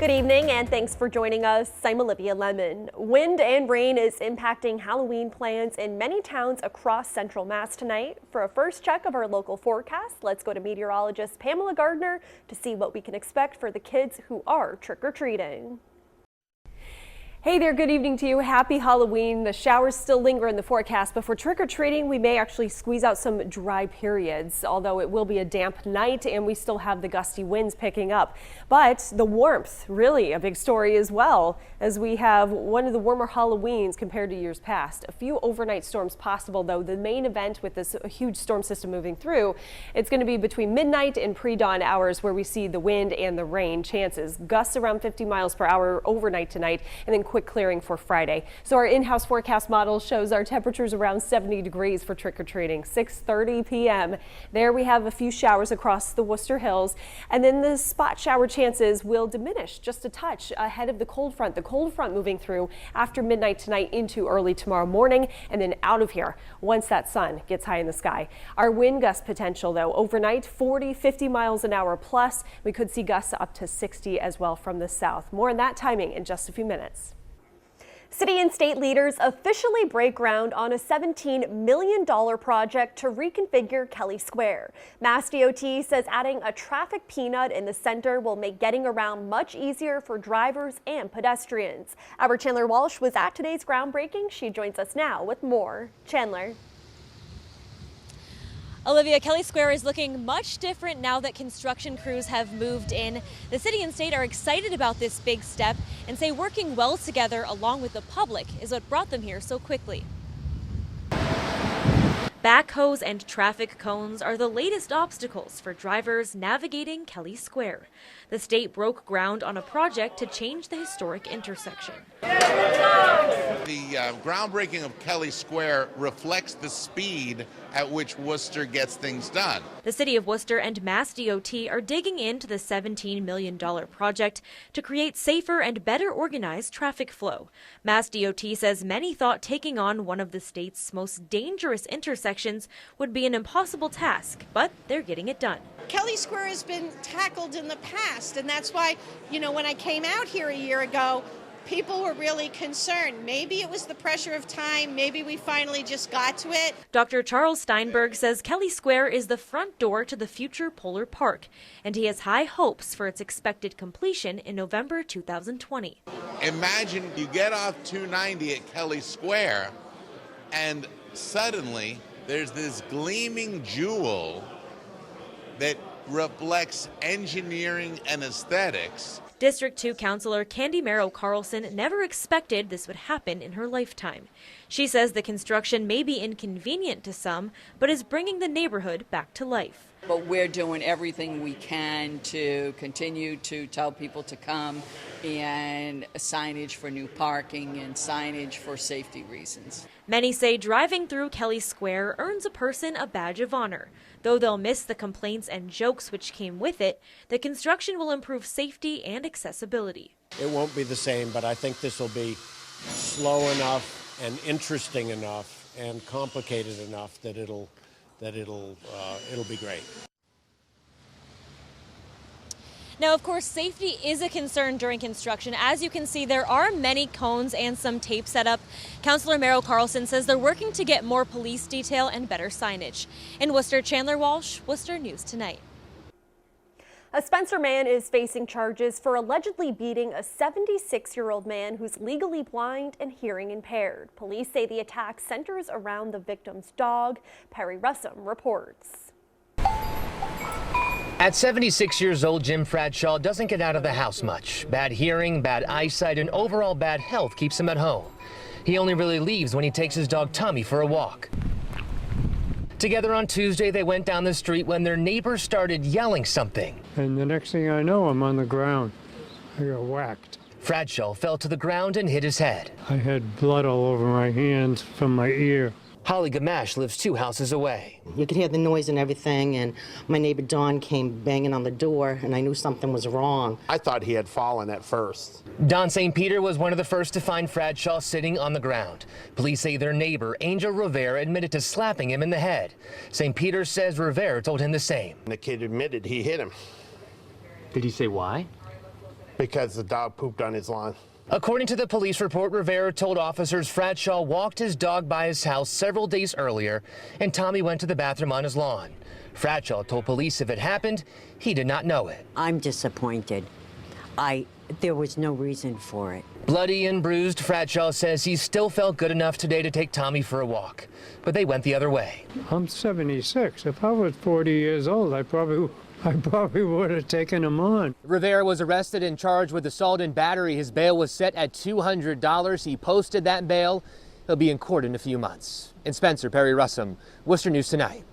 Good evening and thanks for joining us. I'm Olivia Lemmon. Wind and rain is impacting Halloween plans in many towns across central Mass tonight. For a first check of our local forecast, let's go to meteorologist Pamela Gardner to see what we can expect for the kids who are trick-or-treating. Hey there, good evening to you. Happy Halloween. The showers still linger in the forecast, but for trick-or-treating, we may actually squeeze out some dry periods, although it will be a damp night and we still have the gusty winds picking up. But the warmth, really a big story as well, as we have one of the warmer Halloweens compared to years past. A few overnight storms possible, though. The main event with this huge storm system moving through, it's going to be between midnight and pre-dawn hours where we see the wind and the rain chances. Gusts around 50 miles per hour overnight tonight, and then quick clearing for Friday. So our in-house forecast model shows our temperatures around 70 degrees for trick-or-treating. 6:30 p.m. There we have a few showers across the Worcester Hills, and then the spot shower chances will diminish just a touch ahead of the cold front. The cold front moving through after midnight tonight into early tomorrow morning, and then out of here once that sun gets high in the sky. Our wind gust potential, though, overnight 40-50 miles an hour plus. We could see gusts up to 60 as well from the south. More on that timing in just a few minutes. City and state leaders officially break ground on a $17 million project to reconfigure Kelley Square. Mass DOT says adding a traffic peanut in the center will make getting around much easier for drivers and pedestrians. Our Chandler Walsh was at today's groundbreaking. She joins us now with more. Chandler. Olivia, Kelley Square is looking much different now that construction crews have moved in. The city and state are excited about this big step and say working well together along with the public is what brought them here so quickly. Backhoes and traffic cones are the latest obstacles for drivers navigating Kelley Square. The state broke ground on a project to change the historic intersection. The groundbreaking of Kelley Square reflects the speed at which Worcester gets things done. The city of Worcester and Mass DOT are digging into the $17 million project to create safer and better organized traffic flow. Mass DOT says many thought taking on one of the state's most dangerous intersections would be an impossible task, but they're getting it done. Kelley Square has been tackled in the past, and that's why, when I came out here a year ago, people were really concerned. Maybe it was the pressure of time. Maybe we finally just got to it. Dr. Charles Steinberg says Kelley Square is the front door to the future Polar Park, and he has high hopes for its expected completion in November 2020. Imagine you get off 290 at Kelley Square, and suddenly there's this gleaming jewel that reflects engineering and aesthetics. District 2 Councilor Candy Merrill Carlson never expected this would happen in her lifetime. She says the construction may be inconvenient to some, but is bringing the neighborhood back to life. But we're doing everything we can to continue to tell people to come, and signage for new parking and signage for safety reasons. Many say driving through Kelley Square earns a person a badge of honor. Though they'll miss the complaints and jokes which came with it, the construction will improve safety and accessibility. It won't be the same, but I think this will be slow enough and interesting enough and complicated enough that it'll be great. Now, of course, safety is a concern during construction. As you can see, there are many cones and some tape set up. Councilor Merrill Carlson says they're working to get more police detail and better signage. In Worcester, Chandler Walsh, Worcester News Tonight. A Spencer man is facing charges for allegedly beating a 76-year-old man who's legally blind and hearing impaired. Police say the attack centers around the victim's dog. Perry Russum reports. At 76 years old, Jim Bradshaw doesn't get out of the house much. Bad hearing, bad eyesight, and overall bad health keeps him at home. He only really leaves when he takes his dog Tommy for a walk. Together on Tuesday, they went down the street when their neighbor started yelling something. And the next thing I know, I'm on the ground. I got whacked. Bradshaw fell to the ground and hit his head. I had blood all over my hands from my ear. Holly Gamache lives 2 houses away. You could hear the noise and everything, and my neighbor Don came banging on the door, and I knew something was wrong. I thought he had fallen at first. Don St. Peter was one of the first to find Bradshaw sitting on the ground. Police say their neighbor, Angel Rivera, admitted to slapping him in the head. St. Peter says Rivera told him the same. The kid admitted he hit him. Did he say why? because the dog pooped on his lawn. According to the police report, Rivera told officers Fradshaw walked his dog by his house several days earlier, and Tommy went to the bathroom on his lawn. Fradshaw told police if it happened, he did not know it. I'm disappointed. There was no reason for it. Bloody and bruised, Fradshaw says he still felt good enough today to take Tommy for a walk, but they went the other way. I'm 76. If I was 40 years old, I probably would have taken him on. Rivera was arrested and charged with assault and battery. His bail was set at $200. He posted that bail. He'll be in court in a few months. In Spencer, Perry Russum, Worcester News Tonight.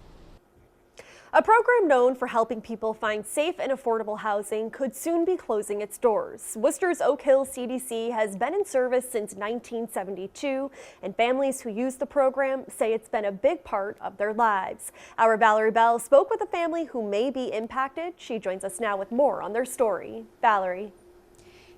A program known for helping people find safe and affordable housing could soon be closing its doors. Worcester's Oak Hill CDC has been in service since 1972, and families who use the program say it's been a big part of their lives. Our Valerie Bell spoke with a family who may be impacted. She joins us now with more on their story. Valerie.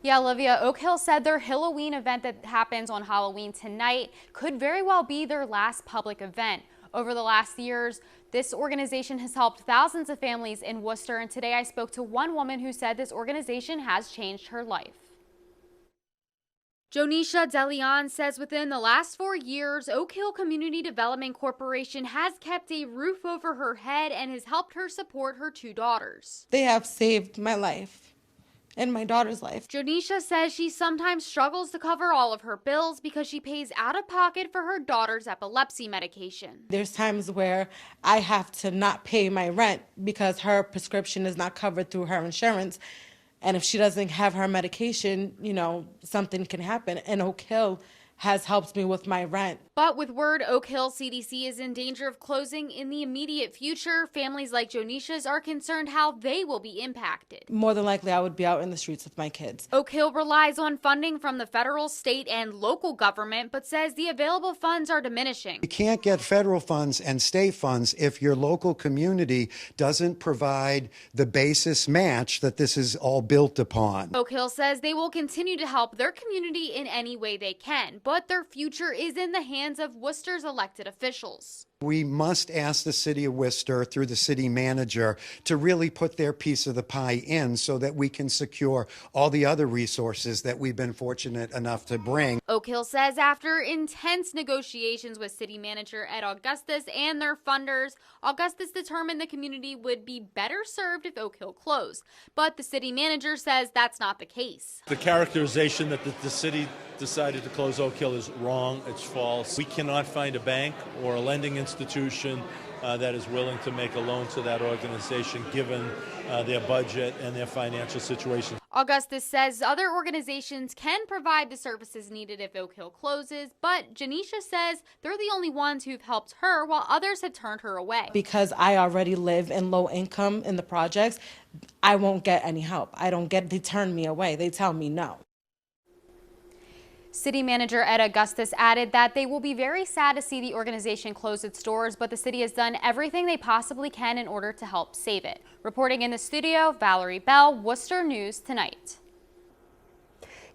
Yeah, Olivia, Oak Hill said their Halloween event that happens on Halloween tonight could very well be their last public event. Over the last years, this organization has helped thousands of families in Worcester, and today I spoke to one woman who said this organization has changed her life. Jonisha DeLeon says within the last 4 years, Oak Hill Community Development Corporation has kept a roof over her head and has helped her support her 2 daughters. They have saved my life and my daughter's life. Jonisha says she sometimes struggles to cover all of her bills because she pays out of pocket for her daughter's epilepsy medication. There's times where I have to not pay my rent because her prescription is not covered through her insurance. And if she doesn't have her medication, something can happen. And Oak Hill has helped me with my rent. But with word Oak Hill CDC is in danger of closing in the immediate future, families like Jonisha's are concerned how they will be impacted. More than likely, I would be out in the streets with my kids. Oak Hill relies on funding from the federal, state, and local government, but says the available funds are diminishing. You can't get federal funds and state funds if your local community doesn't provide the basis match that this is all built upon. Oak Hill says they will continue to help their community in any way they can, but their future is in the hands of Worcester's elected officials. We must ask the city of Worcester through the city manager to really put their piece of the pie in so that we can secure all the other resources that we've been fortunate enough to bring. Oak Hill says after intense negotiations with city manager Ed Augustus and their funders, Augustus determined the community would be better served if Oak Hill closed. But the city manager says that's not the case. The characterization that the city decided to close Oak Hill is wrong. It's false. We cannot find a bank or a lending institution that is willing to make a loan to that organization given their budget and their financial situation. Augustus says other organizations can provide the services needed if Oak Hill closes, but Jonisha says they're the only ones who've helped her while others have turned her away. Because I already live in low income in the projects, I won't get any help. They turn me away. They tell me no. City Manager Ed Augustus added that they will be very sad to see the organization close its doors, but the city has done everything they possibly can in order to help save it. Reporting in the studio, Valerie Bell, Worcester News Tonight.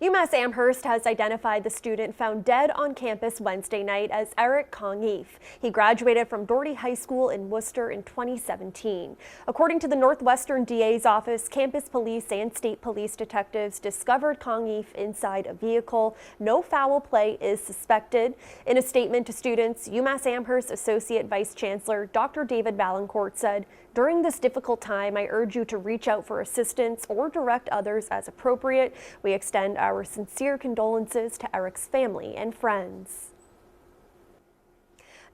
UMass Amherst has identified the student found dead on campus Wednesday night as Eric Kong-Eef. He graduated from Doherty High School in Worcester in 2017. According to the Northwestern DA's office, campus police and state police detectives discovered Kong-Eef inside a vehicle. No foul play is suspected. In a statement to students, UMass Amherst Associate Vice Chancellor Dr. David Valancourt said, "During this difficult time, I urge you to reach out for assistance or direct others as appropriate. We extend our sincere condolences to Eric's family and friends."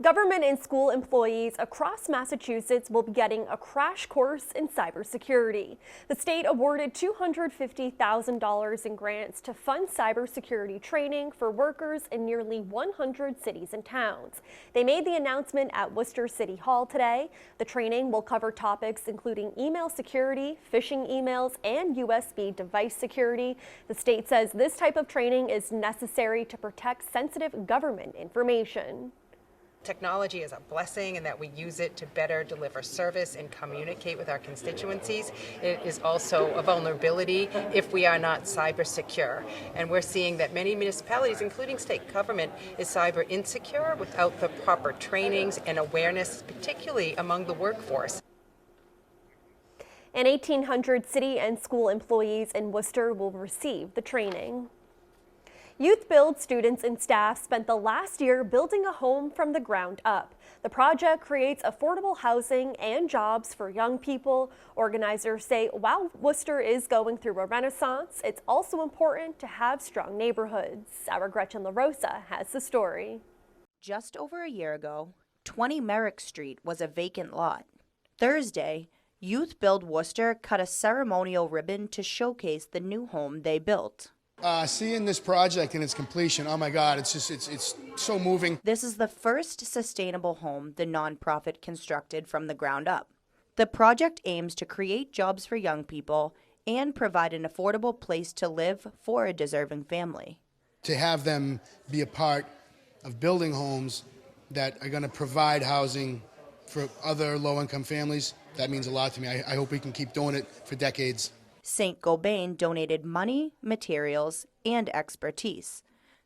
Government and school employees across Massachusetts will be getting a crash course in cybersecurity. The state awarded $250,000 in grants to fund cybersecurity training for workers in nearly 100 cities and towns. They made the announcement at Worcester City Hall today. The training will cover topics including email security, phishing emails, and USB device security. The state says this type of training is necessary to protect sensitive government information. Technology is a blessing in that we use it to better deliver service and communicate with our constituencies. It is also a vulnerability if we are not cyber secure. And we're seeing that many municipalities, including state government, is cyber insecure without the proper trainings and awareness, particularly among the workforce. And 1,800 city and school employees in Worcester will receive the training. Youth Build students and staff spent the last year building a home from the ground up. The project creates affordable housing and jobs for young people. Organizers say while Worcester is going through a renaissance, it's also important to have strong neighborhoods. Our Gretchen LaRosa has the story. Just over a year ago, 20 Merrick Street was a vacant lot. Thursday, Youth Build Worcester cut a ceremonial ribbon to showcase the new home they built. Seeing this project and its completion, oh my God, it's so moving. This is the first sustainable home the nonprofit constructed from the ground up. The project aims to create jobs for young people and provide an affordable place to live for a deserving family. To have them be a part of building homes that are going to provide housing for other low-income families, that means a lot to me. I hope we can keep doing it for decades. St. Gobain donated money, materials, and expertise.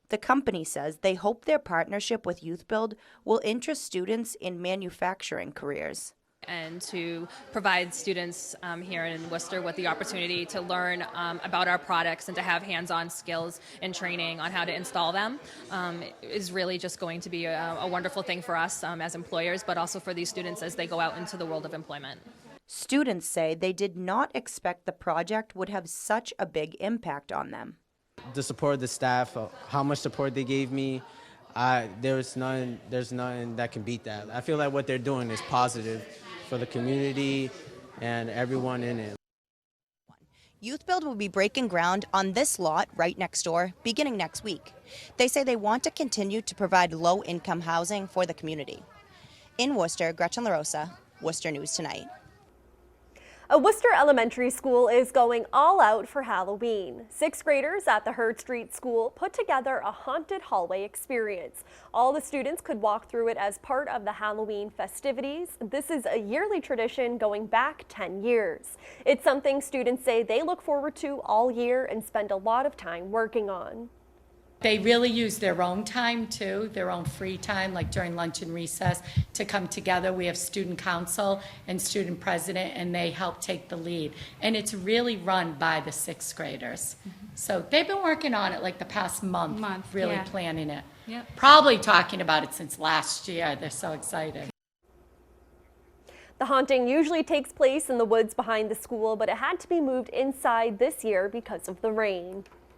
The company says they hope their partnership with Youth Build will interest students in manufacturing careers. And to provide students here in Worcester with the opportunity to learn about our products and to have hands-on skills and training on how to install them is really just going to be a wonderful thing for us as employers, but also for these students as they go out into the world of employment. Students say they did not expect the project would have such a big impact on them. The support of the staff, how much support they gave me, there's nothing that can beat that. I feel like what they're doing is positive for the community and everyone in it. Youth Build will be breaking ground on this lot right next door beginning next week. They say they want to continue to provide low-income housing for the community. In Worcester, Gretchen LaRosa, Worcester News Tonight. A Worcester elementary school is going all out for Halloween. Sixth graders at the Hurd Street School put together a haunted hallway experience. All the students could walk through it as part of the Halloween festivities. This is a yearly tradition going back 10 years. It's something students say they look forward to all year and spend a lot of time working on. They really use their own time too, their own free time, like during lunch and recess, to come together. We have student council and student president, and they help take the lead. And it's really run by the sixth graders. So they've been working on it like the past month really planning it. Yep. Probably talking about it since last year. They're so excited. The haunting usually takes place in the woods behind the school, but it had to be moved inside this year because of the rain.